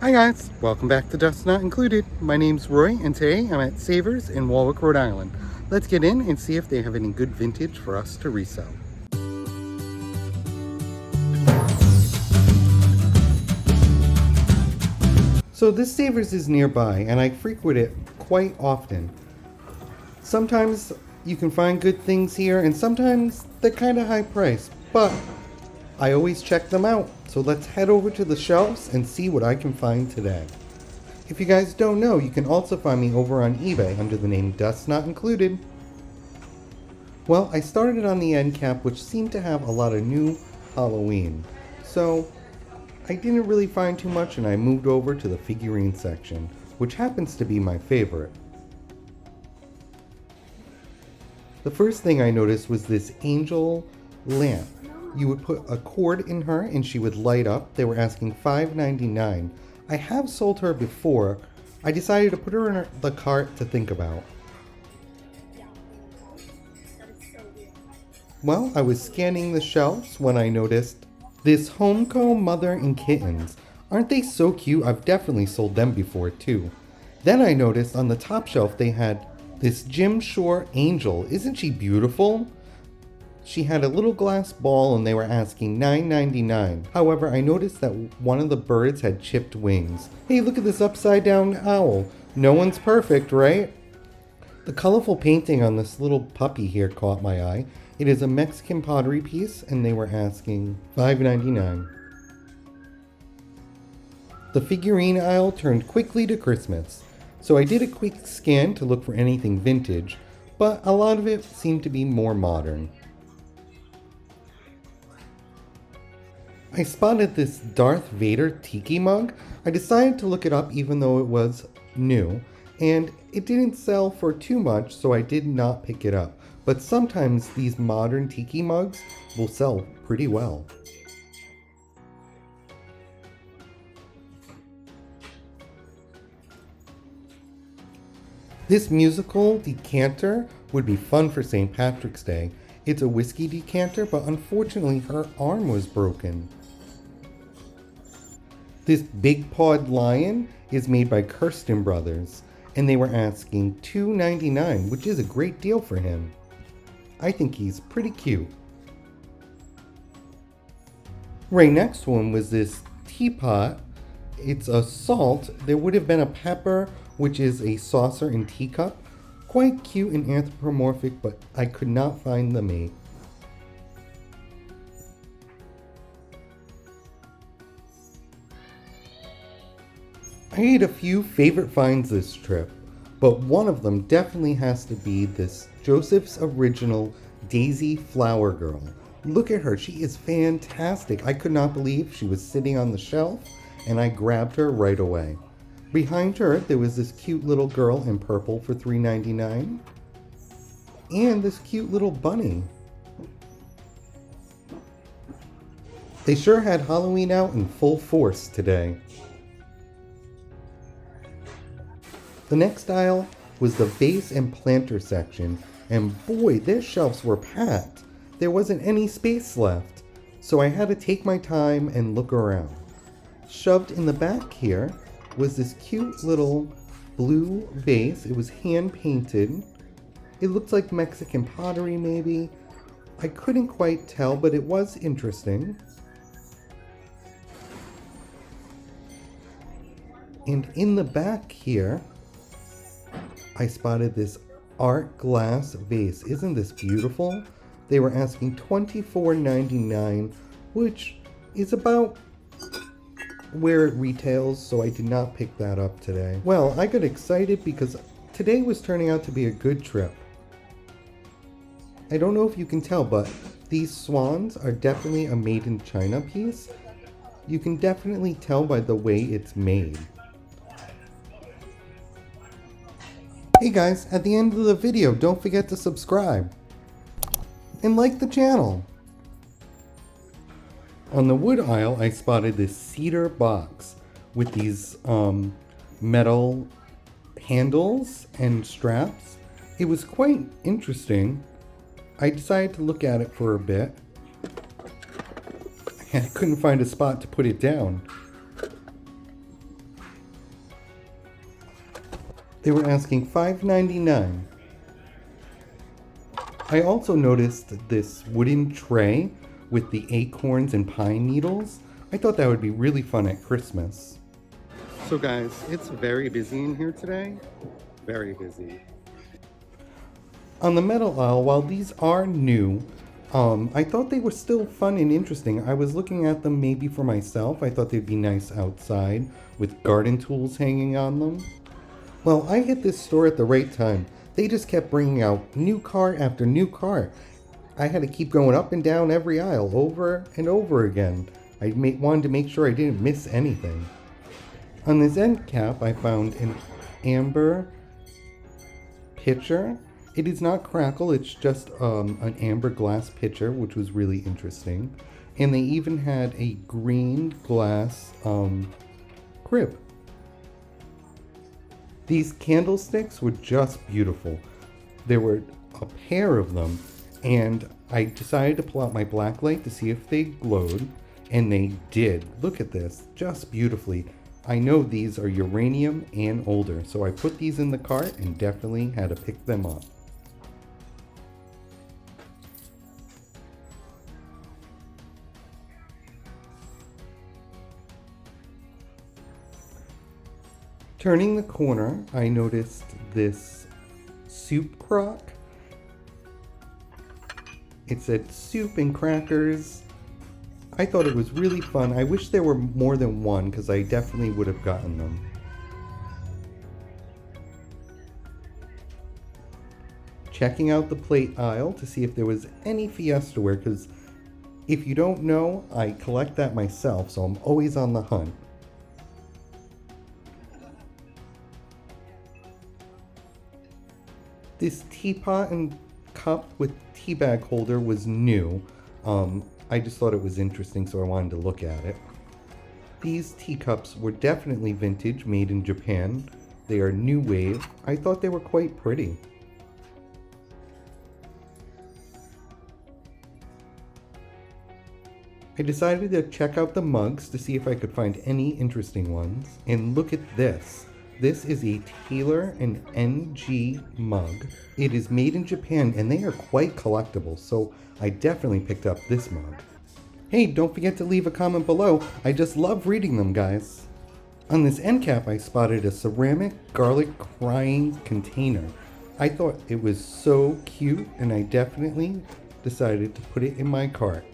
Hi guys, welcome back to Dust Not Included. My name's Roy and today I'm at Savers in Warwick, Rhode Island. Let's get in and see if they have any good vintage for us to resell. So this Savers is nearby and I frequent it quite often. Sometimes you can find good things here and sometimes they're kind of high priced, but I always check them out. So let's head over to the shelves and see what I can find today. If you guys don't know, you can also find me over on eBay under the name Dust Not Included. Well, I started on the end cap, which seemed to have a lot of new Halloween. So I didn't really find too much and I moved over to the figurine section, which happens to be my favorite. The first thing I noticed was this angel lamp. You would put a cord in her and she would light up. They were asking $5.99. I have sold her before. I decided to put her in the cart to think about. Well, I was scanning the shelves when I noticed this Homeco Mother and Kittens. Aren't they so cute? I've definitely sold them before too. Then I noticed on the top shelf they had this Jim Shore Angel. Isn't she beautiful? She had a little glass ball and they were asking $9.99. However, I noticed that one of the birds had chipped wings. Hey, look at this upside down owl. No one's perfect, right? The colorful painting on this little puppy here caught my eye. It is a Mexican pottery piece and they were asking $5.99. The figurine aisle turned quickly to Christmas. So I did a quick scan to look for anything vintage, but a lot of it seemed to be more modern. I spotted this Darth Vader tiki mug. I decided to look it up even though it was new, and it didn't sell for too much, so I did not pick it up. But sometimes these modern tiki mugs will sell pretty well. This musical decanter would be fun for St. Patrick's Day. It's a whiskey decanter, but unfortunately her arm was broken. This big pawed lion is made by Kirsten Brothers, and they were asking $2.99, which is a great deal for him. I think he's pretty cute. Right next to him was this teapot. It's a salt. There would have been a pepper, which is a saucer and teacup. Quite cute and anthropomorphic, but I could not find the mate. I made a few favorite finds this trip, but one of them definitely has to be this Joseph's Original Daisy Flower Girl. Look at her, she is fantastic. I could not believe she was sitting on the shelf and I grabbed her right away. Behind her there was this cute little girl in purple for $3.99 and this cute little bunny. They sure had Halloween out in full force today. The next aisle was the vase and planter section, and boy, their shelves were packed. There wasn't any space left, so I had to take my time and look around. Shoved in the back here was this cute little blue vase. It was hand painted. It looked like Mexican pottery maybe. I couldn't quite tell, but it was interesting. And in the back here, I spotted this art glass vase. Isn't this beautiful? They were asking $24.99, which is about where it retails, so I did not pick that up today. Well, I got excited because today was turning out to be a good trip. I don't know if you can tell, but these swans are definitely a made in China piece. You can definitely tell by the way it's made. Hey guys, at the end of the video, don't forget to subscribe and like the channel. On the wood aisle, I spotted this cedar box with these metal handles and straps. It was quite interesting. I decided to look at it for a bit. I couldn't find a spot to put it down. They were asking $5.99. I also noticed this wooden tray with the acorns and pine needles. I thought that would be really fun at Christmas. So guys, it's very busy in here today. Very busy. On the metal aisle, while these are new, I thought they were still fun and interesting. I was looking at them maybe for myself. I thought they'd be nice outside with garden tools hanging on them. Well, I hit this store at the right time. They just kept bringing out new cart after new cart. I had to keep going up and down every aisle over and over again. I wanted to make sure I didn't miss anything. On this end cap, I found an amber pitcher. It is not crackle, it's just an amber glass pitcher, which was really interesting. And they even had a green glass crib. These candlesticks were just beautiful. There were a pair of them, and I decided to pull out my black light to see if they glowed, and they did. Look at this, just beautifully. I know these are uranium and older, so I put these in the cart and definitely had to pick them up. Turning the corner, I noticed this soup crock. It said soup and crackers. I thought it was really fun. I wish there were more than one because I definitely would have gotten them. Checking out the plate aisle to see if there was any Fiestaware, because if you don't know, I collect that myself, so I'm always on the hunt. This teapot and cup with tea bag holder was new. I just thought it was interesting, so I wanted to look at it. These teacups were definitely vintage, made in Japan. They are new wave. I thought they were quite pretty. I decided to check out the mugs to see if I could find any interesting ones. And look at this. This is a Taylor and NG mug. It is made in Japan and they are quite collectible, so I definitely picked up this mug. Hey, don't forget to leave a comment below. I just love reading them, guys. On this end cap, I spotted a ceramic garlic crying container. I thought it was so cute and I definitely decided to put it in my cart.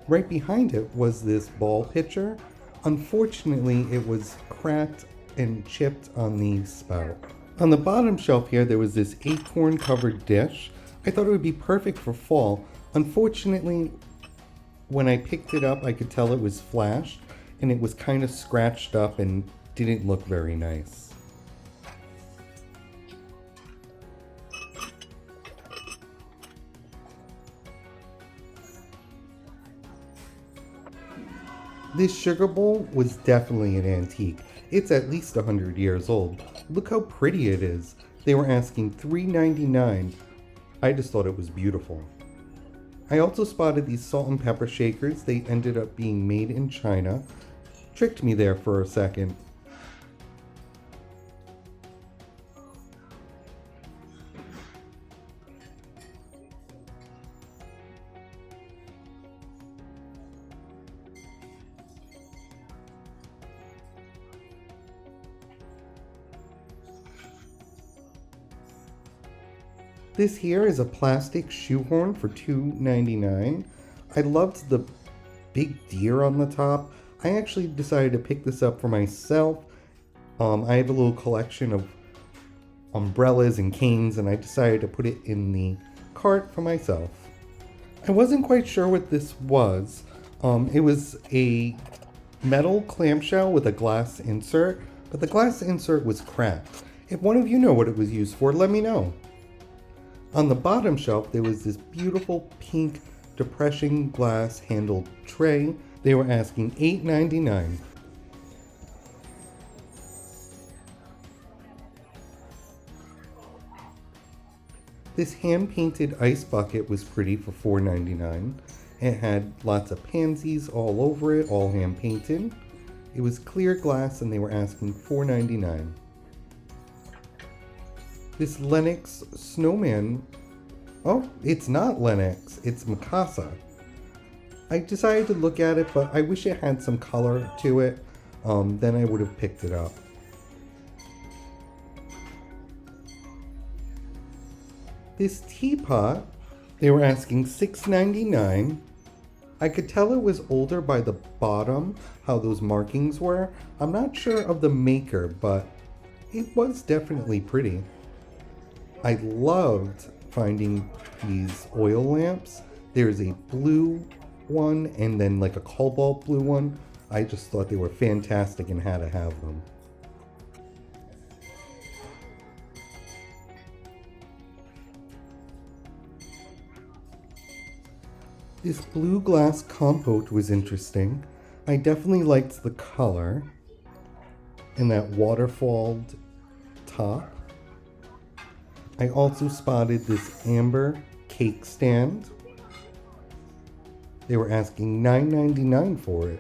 Right behind it was this ball pitcher. Unfortunately, it was cracked and chipped on the spout. On the bottom shelf here, there was this acorn covered dish. I thought it would be perfect for fall. Unfortunately, when I picked it up, I could tell it was flashed and it was kind of scratched up and didn't look very nice. This sugar bowl was definitely an antique. It's at least 100 years old. Look how pretty it is. They were asking $3.99. I just thought it was beautiful. I also spotted these salt and pepper shakers. They ended up being made in China. Tricked me there for a second. This here is a plastic shoehorn for $2.99. I loved the big deer on the top. I actually decided to pick this up for myself. I have a little collection of umbrellas and canes and I decided to put it in the cart for myself. I wasn't quite sure what this was. It was a metal clamshell with a glass insert, but the glass insert was cracked. If one of you know what it was used for, let me know. On the bottom shelf, there was this beautiful pink depression glass handled tray. They were asking $8.99. This hand-painted ice bucket was pretty for $4.99. It had lots of pansies all over it, all hand-painted. It was clear glass and they were asking $4.99. This Lennox snowman. Oh, it's not Lennox, it's Mikasa. I decided to look at it, but I wish it had some color to it. Then I would have picked it up. This teapot, they were asking $6.99. I could tell it was older by the bottom, how those markings were. I'm not sure of the maker, but it was definitely pretty. I loved finding these oil lamps. There's a blue one and then like a cobalt blue one. I just thought they were fantastic and had to have them. This blue glass compote was interesting. I definitely liked the color and that waterfalled top. I also spotted this amber cake stand. They were asking $9.99 for it.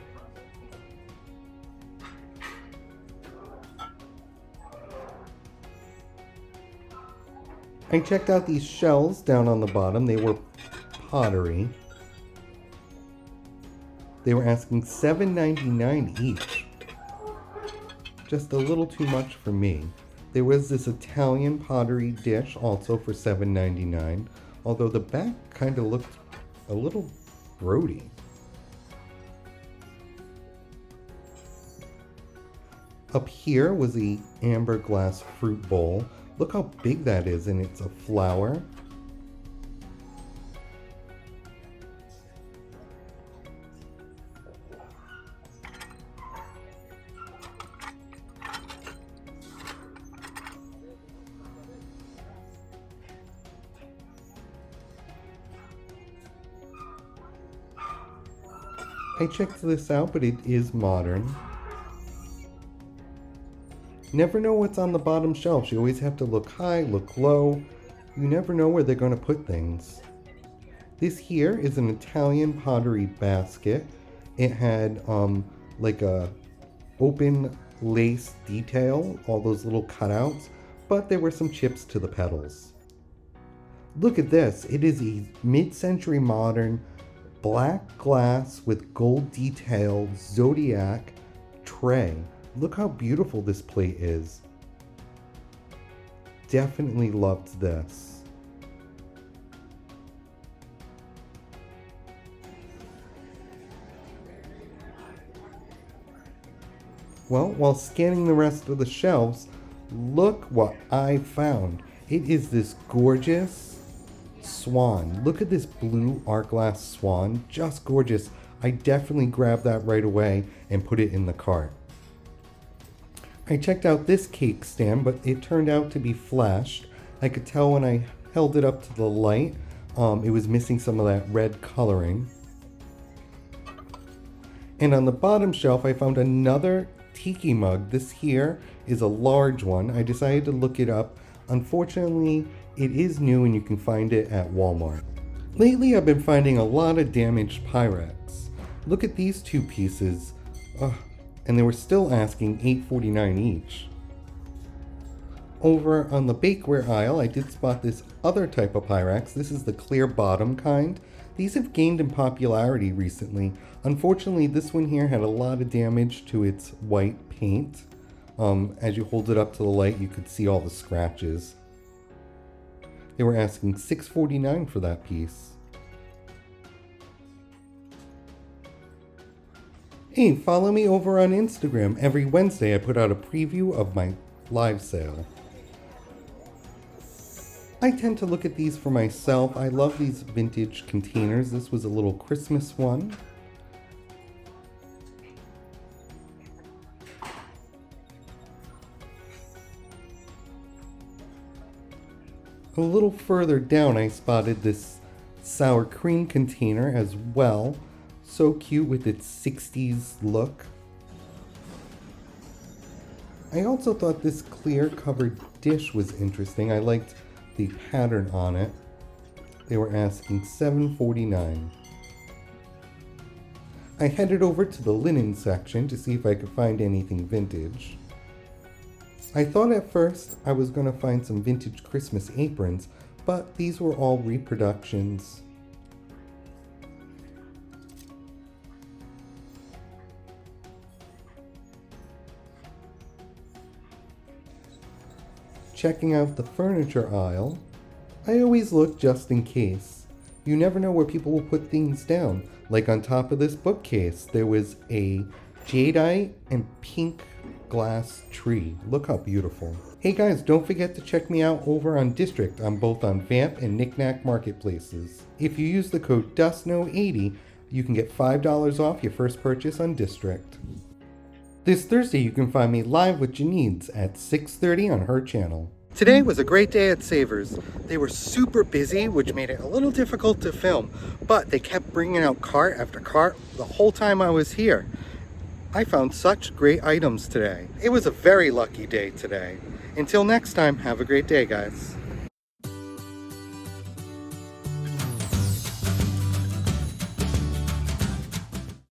I checked out these shells down on the bottom. They were pottery. They were asking $7.99 each. Just a little too much for me. There was this Italian pottery dish also for $7.99, although the back kind of looked a little grody. Up here was the amber glass fruit bowl. Look how big that is, and it's a flower. I checked this out, but it is modern. Never know what's on the bottom shelf. You always have to look high, look low. You never know where they're going to put things. This here is an Italian pottery basket. It had like a open lace detail, all those little cutouts, but there were some chips to the petals. Look at this. It is a mid-century modern black glass with gold detail zodiac tray. Look how beautiful this plate is. Definitely loved this. Well, while scanning the rest of the shelves, look what I found. It is this gorgeous swan. Look at this blue art glass swan. Just gorgeous. I definitely grabbed that right away and put it in the cart. I checked out this cake stand, but it turned out to be flashed. I could tell when I held it up to the light, it was missing some of that red coloring. And on the bottom shelf, I found another tiki mug. This here is a large one. I decided to look it up. Unfortunately, it is new and you can find it at Walmart. Lately, I've been finding a lot of damaged Pyrex. Look at these two pieces. And they were still asking $8.49 each. Over on the bakeware aisle, I did spot this other type of Pyrex. This is the clear bottom kind. These have gained in popularity recently. Unfortunately, this one here had a lot of damage to its white paint. As you hold it up to the light, you could see all the scratches. They were asking $6.49 for that piece. Hey, follow me over on Instagram. Every Wednesday I put out a preview of my live sale. I tend to look at these for myself. I love these vintage containers. This was a little Christmas one. A little further down I spotted this sour cream container as well. So cute with its 60s look. I also thought this clear covered dish was interesting. I liked the pattern on it. They were asking $7.49. I headed over to the linen section to see if I could find anything vintage. I thought at first I was going to find some vintage Christmas aprons, but these were all reproductions. Checking out the furniture aisle, I always look just in case. You never know where people will put things down. Like on top of this bookcase, there was a jadeite and pink glass tree. Look how beautiful. Hey guys, don't forget to check me out over on District. I'm both on Vamp and Niknax marketplaces. If you use the code DustKnow80, you can get $5 off your first purchase on District. This Thursday you can find me live with Janine's at 6:30 on her channel. Today was a great day at Savers. They were super busy, which made it a little difficult to film, but they kept bringing out cart after cart the whole time I was here. I found such great items today. It was a very lucky day today. Until next time, have a great day, guys.